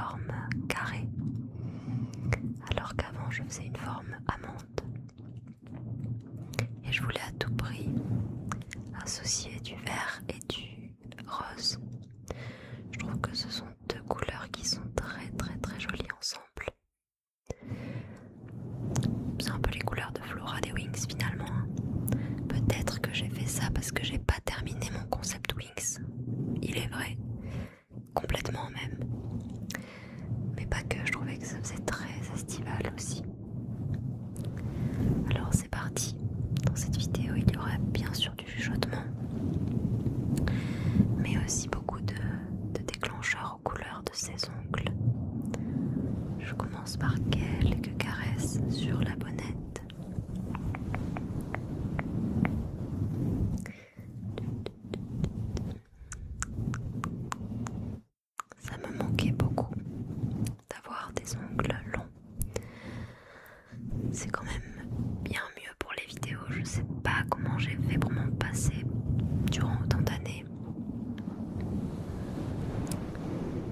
forme carrée, alors qu'avant je faisais une forme amande. Et je voulais à tout prix associer du vert et du rose. Je trouve que ce sont deux couleurs qui sont très très très jolies ensemble. C'est un peu les couleurs de Flora des Wings finalement. Peut-être que j'ai fait ça parce que j'ai pas terminé mon concept Wings. Il est vrai, complètement même. Mais pas que, je trouvais que ça faisait très estival aussi. Alors c'est parti. Dans cette vidéo, il y aura bien sûr du chuchotement, mais aussi beaucoup de déclencheurs aux couleurs de ses ongles. Je commence par quelques caresses sur la bonnette. Ça me manquait beaucoup d'avoir des ongles longs. C'est quand même bien mieux pour les vidéos. Je sais pas comment j'ai fait pour m'en passer durant autant d'années.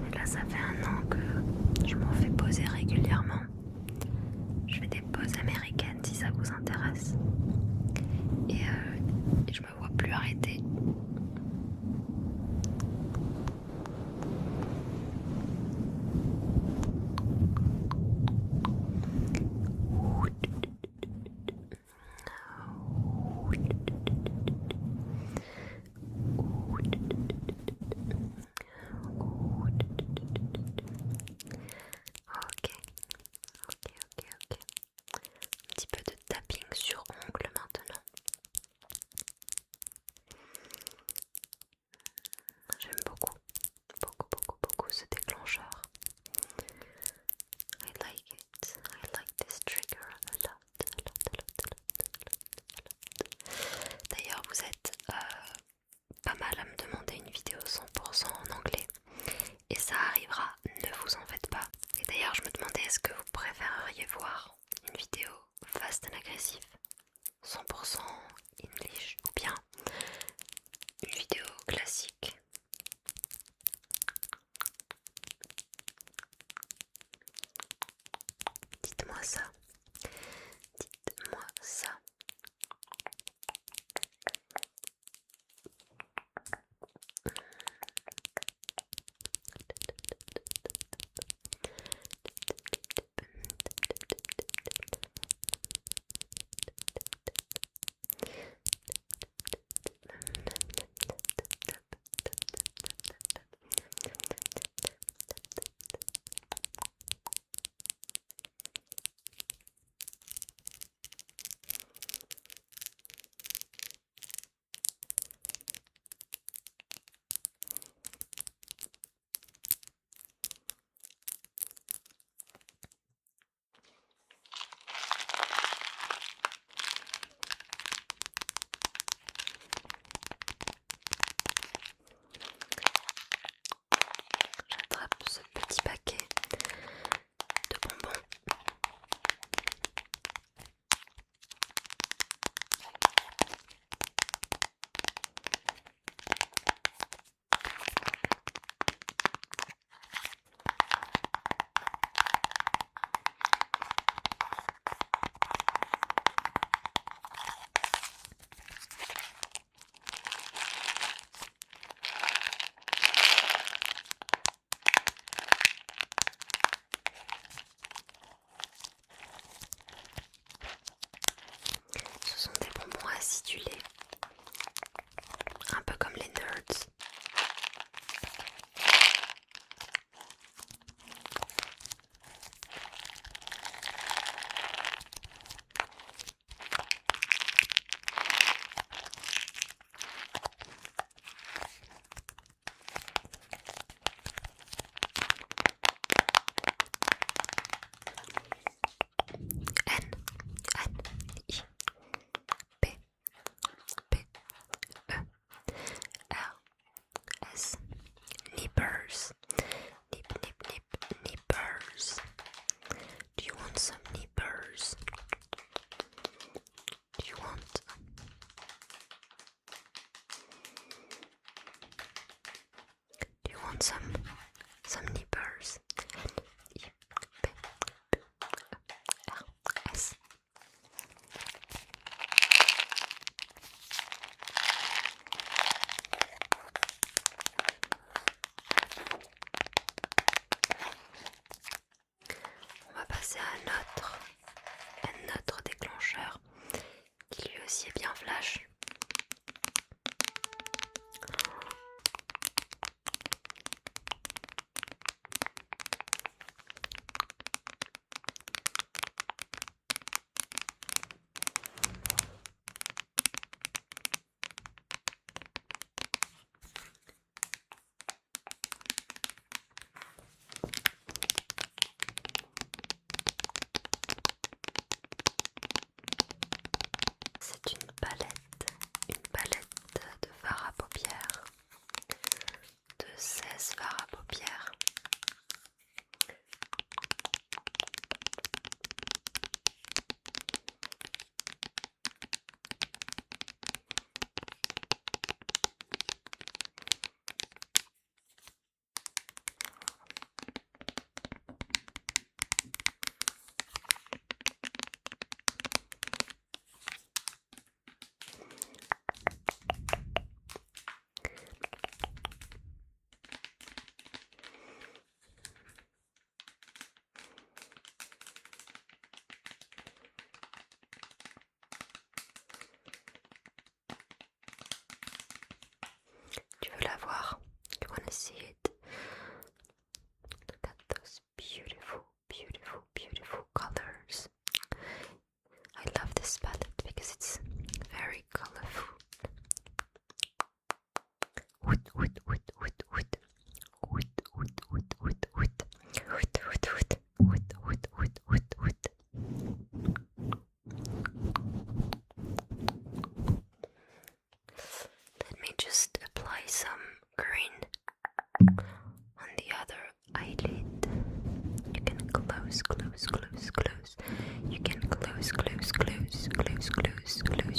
Et là, ça fait 1 an que je m'en fais poser régulièrement. Je fais des poses américaines si ça vous intéresse. Et je me vois plus arrêter. Ok. Un petit peu de tapping sur ongles maintenant. J'aime beaucoup ce déclencheur. I like this trigger a lot. D'ailleurs, vous êtes pas mal à me demander une vidéo 100% en anglais. Et ça arrivera, ne vous en faites pas. Et d'ailleurs, je me demandais, est-ce que vous préféreriez voir une vidéo fast and agressive 100% English ou bien une vidéo classique? Dites-moi ça. Dites-moi ça. J'attrape ce petit paquet de bonbons. Ce sont des bonbons acidulés, un peu comme les Nerds. N-I-P-P-E-R-S. Nippers. Nippers. Do you want some nippers? Do you want? Do you want some nippers? passer à un autre déclencheur qui lui aussi est bien flash. C'est une palette de fard à paupières, de 16 fards à paupières. Tu veux la voir? You wanna see it? Look at those beautiful, beautiful, beautiful colors. I love this palette because it's very colorful. Wood, wood, wood, wood, wood. Wood, wood, wood, wood, wood. Wood, wood, wood. Wood, wood, wood, wood, wood. Let me just apply some green on the other eyelid. You can close. You can close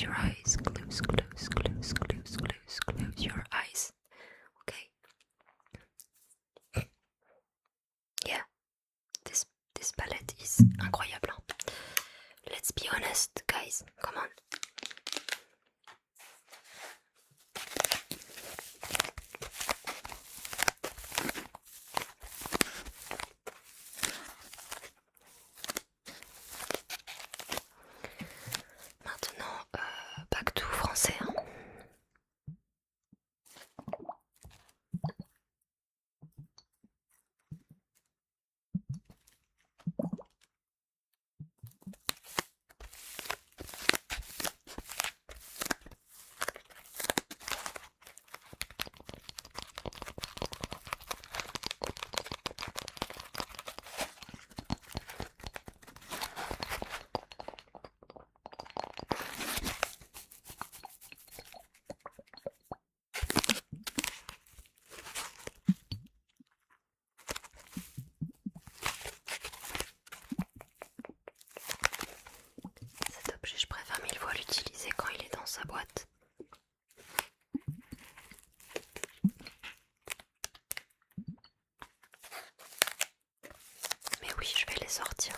your eyes. Close your eyes. Okay. Yeah, this palette is incroyable. Let's be honest, guys. Come on. Maintenant, back to français. Hein. Cet objet, je préfère mille fois l'utiliser quand il est dans sa boîte. Mais oui, je vais les sortir.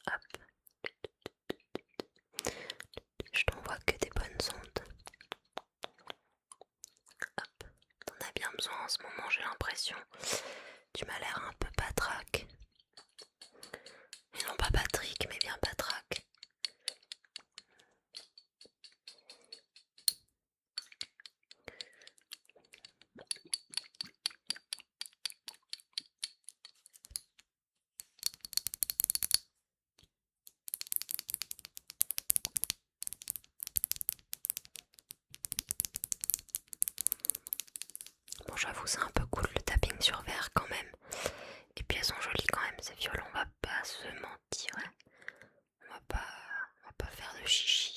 Hop. Je t'envoie que des bonnes ondes. Hop. T'en as bien besoin en ce moment, j'ai l'impression. Tu m'as l'air un peu patraque. Et non pas Patrick, mais bien patraque. Bon, j'avoue, c'est un peu cool le tapping sur verre quand même. Et puis elles sont jolies quand même, ces viols, on va pas se mentir. Hein. On va pas faire de chichi.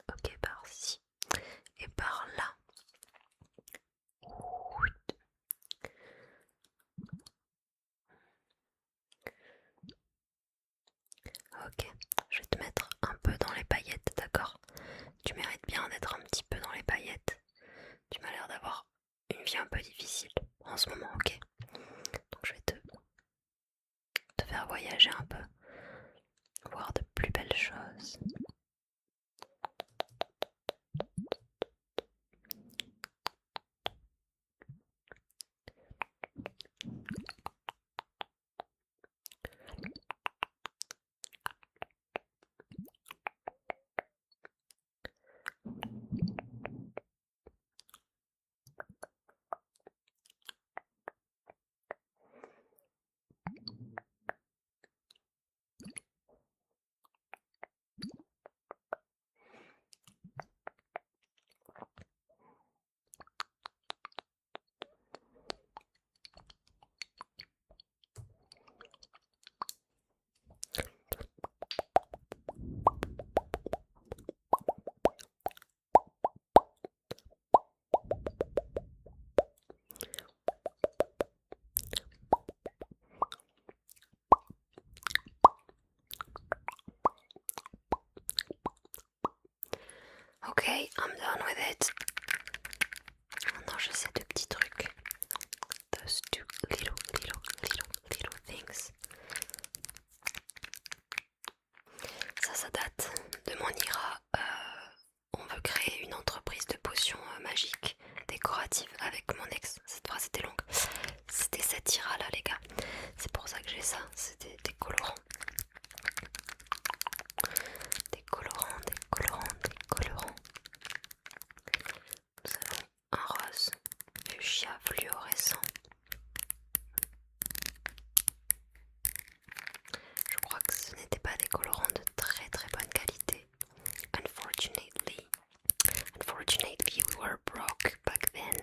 Ok, par-ci et par-là. Ok, je vais te mettre un peu dans les paillettes, d'accord? Tu mérites bien d'être un petit peu dans les paillettes. Tu m'as l'air d'avoir une vie un peu difficile en ce moment, ok? Donc je vais te voyager un peu, voir de plus belles choses. Ok, I'm done with it. Maintenant je sais deux petits trucs. Those two little things. Ça date de mon IRA. On veut créer une entreprise de potions magiques décoratives avec mon ex. Cette phrase était longue. C'était cette IRA là les gars. C'est pour ça que j'ai ça. C'était des colorants. Des colorants, des colorants, des colorants. Nous avons un rose fuchsia fluorescent. Je crois que ce n'était pas des colorants de très très bonne qualité. Unfortunately we were broke back then.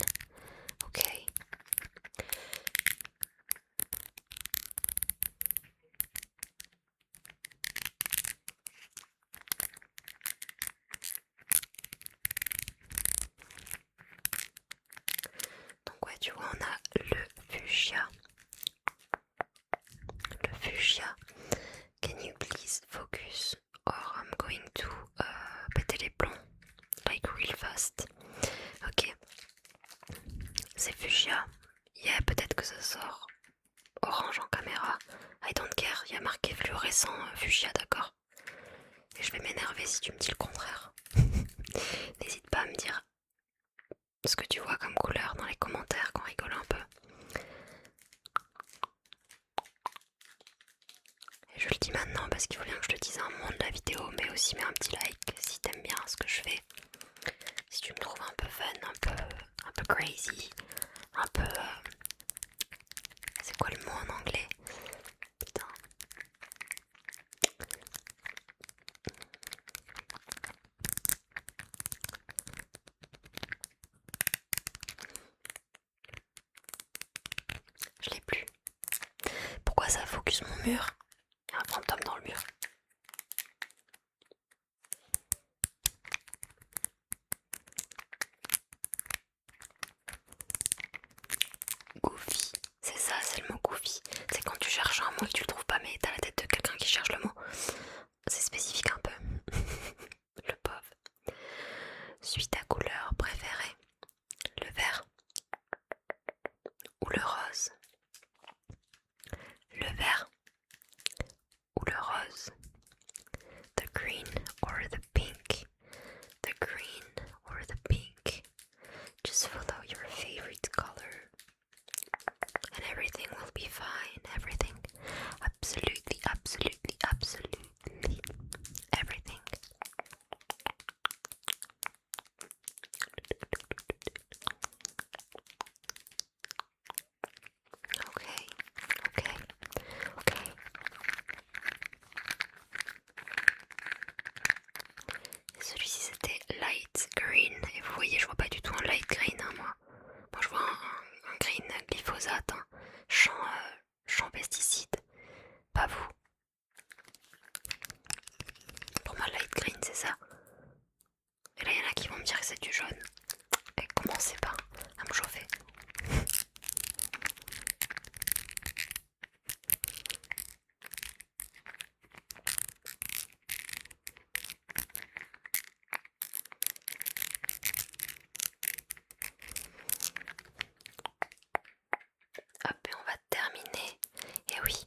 Okay. Donc ouais, tu vois, on a le fuchsia. Le fuchsia. Can you please focus or I'm going to péter les plombs like real fast. Ok. C'est fuchsia. Yeah, peut-être que ça sort orange en caméra. I don't care. Il y a marqué fluorescent fuchsia, d'accord. Et je vais m'énerver si tu me dis le contraire. N'hésite pas à me dire ce que tu vois comme couleur dans les commentaires, qu'on rigole un peu. Et je le dis maintenant parce qu'il faut bien que je te dise un moment de la vidéo, mais aussi mets un petit like si t'aimes bien ce que je fais. Si tu me trouves un peu fun, un peu crazy, un peu... c'est quoi le mot en anglais? Putain. Je l'ai plus. Pourquoi ça focus mon mur? Il y a un fantôme dans le mur. Goofy, c'est ça, c'est le mot goofy. C'est quand tu cherches un mot et que tu le trouves pas, mais t'as la tête de quelqu'un qui cherche le mot. C'est spécifique un peu. Le pauvre. Suis ta couleur préférée. Le vert ou le rose? Le vert ou le rose? The green or the pink? The green or the pink? Just follow your favorite color and everything will be fine. Everything. Absolutely, absolutely, absolutely. Everything. Okay, okay, okay. Et celui-ci c'était light green. Et vous voyez, je vois pas du tout un light green, hein, moi. Moi je vois un green glyphosate, hein. Champ pesticide. Pas vous. Pour moi, light green c'est ça. Et là, il y en a qui vont me dire que c'est du jaune. Et commencez pas à me chauffer. Hop, et on va terminer. Et oui,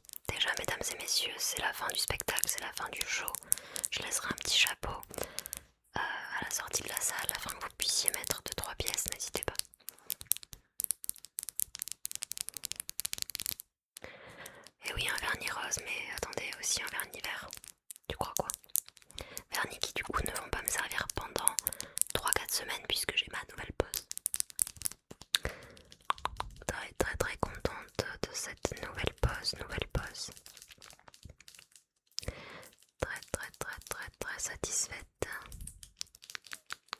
yeux, c'est la fin du spectacle, c'est la fin du show. Je laisserai un petit chapeau à la sortie de la salle afin que vous puissiez mettre 2-3 pièces, n'hésitez pas. Et oui, un vernis rose, mais attendez, aussi un vernis vert. Tu crois quoi? Vernis qui du coup ne vont pas me servir pendant 3-4 semaines puisque j'ai ma nouvelle pose. Très très très contente de cette nouvelle pose, Très très très très très satisfaite.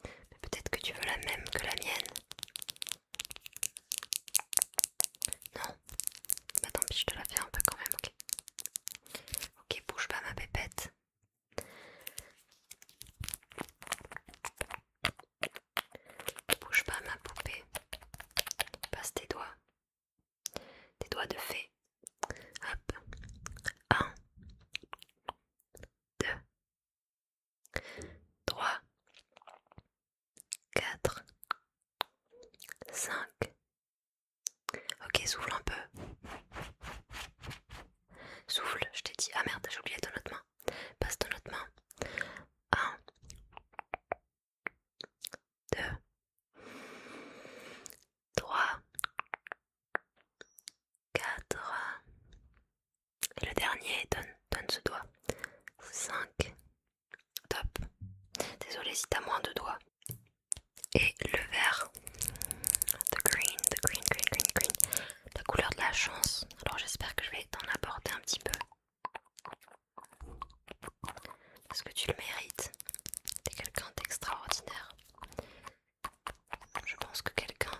Mais peut-être que tu veux la même que la mienne. Non? Bah tant pis, je te la fais un peu quand même, ok? Ok, bouge pas ma pépette. Bouge pas ma poupée. Passe tes doigts. Tes doigts de fée. Hop. 1, 2, 3, 4, 5. Ok, souffle un peu. Souffle, je t'ai dit. Ah merde, j'ai oublié ton autre main. Passe ton autre main. 1, 2, 3, 4. Et le dernier, donne ce doigt. 5. Top. Désolée si t'as moins de doigts. Et le vert. The green. La couleur de la chance. Alors j'espère que je vais t'en apporter un petit peu. Parce que tu le mérites. T'es quelqu'un d'extraordinaire. Je pense que quelqu'un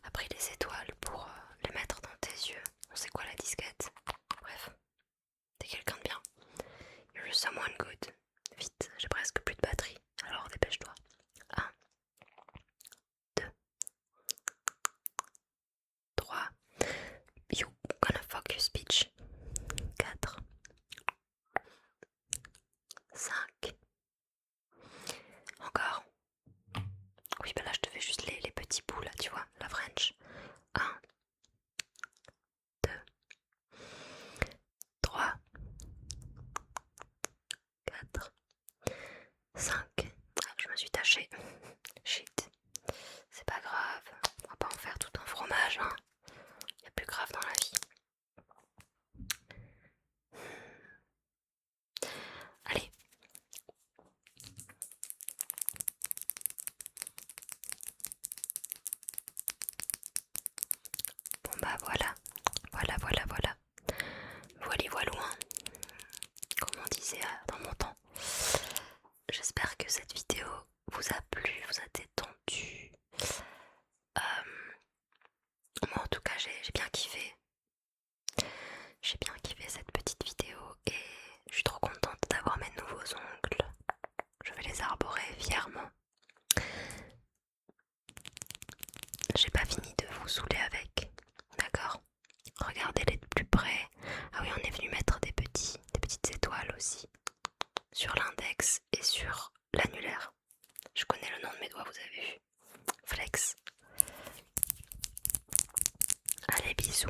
a pris les étoiles pour les mettre dans tes yeux. On sait quoi la disquette. Bref. T'es quelqu'un de bien. You're someone good. Vite, j'ai presque plus de batterie. Alors dépêche-toi. 1, 2, 3. You gonna focus bitch. 4, 5. Encore. Oui, bah là je te fais juste les petits bouts là, tu vois, la French. 1, 2, 3, 4, 5. Ah, je me suis tachée. Shit. C'est pas grave. On va pas en faire tout un fromage, hein. Y a plus grave dans la vie. Allez. Bon bah voilà. Voilà loin. Comme on disait dans mon temps. J'espère que cette vidéo vous a plu, vous a détendu. Moi en tout cas j'ai bien kiffé. J'ai bien kiffé cette petite vidéo et je suis trop contente d'avoir mes nouveaux ongles. Je vais les arborer fièrement. J'ai pas fini de vous saouler avec, d'accord? Regardez-les de plus près. Ah oui, on est venu mettre des petites étoiles aussi sur l'index et sur l'annulaire. Je connais le nom de mes doigts, vous avez vu. Flex. Allez, bisous.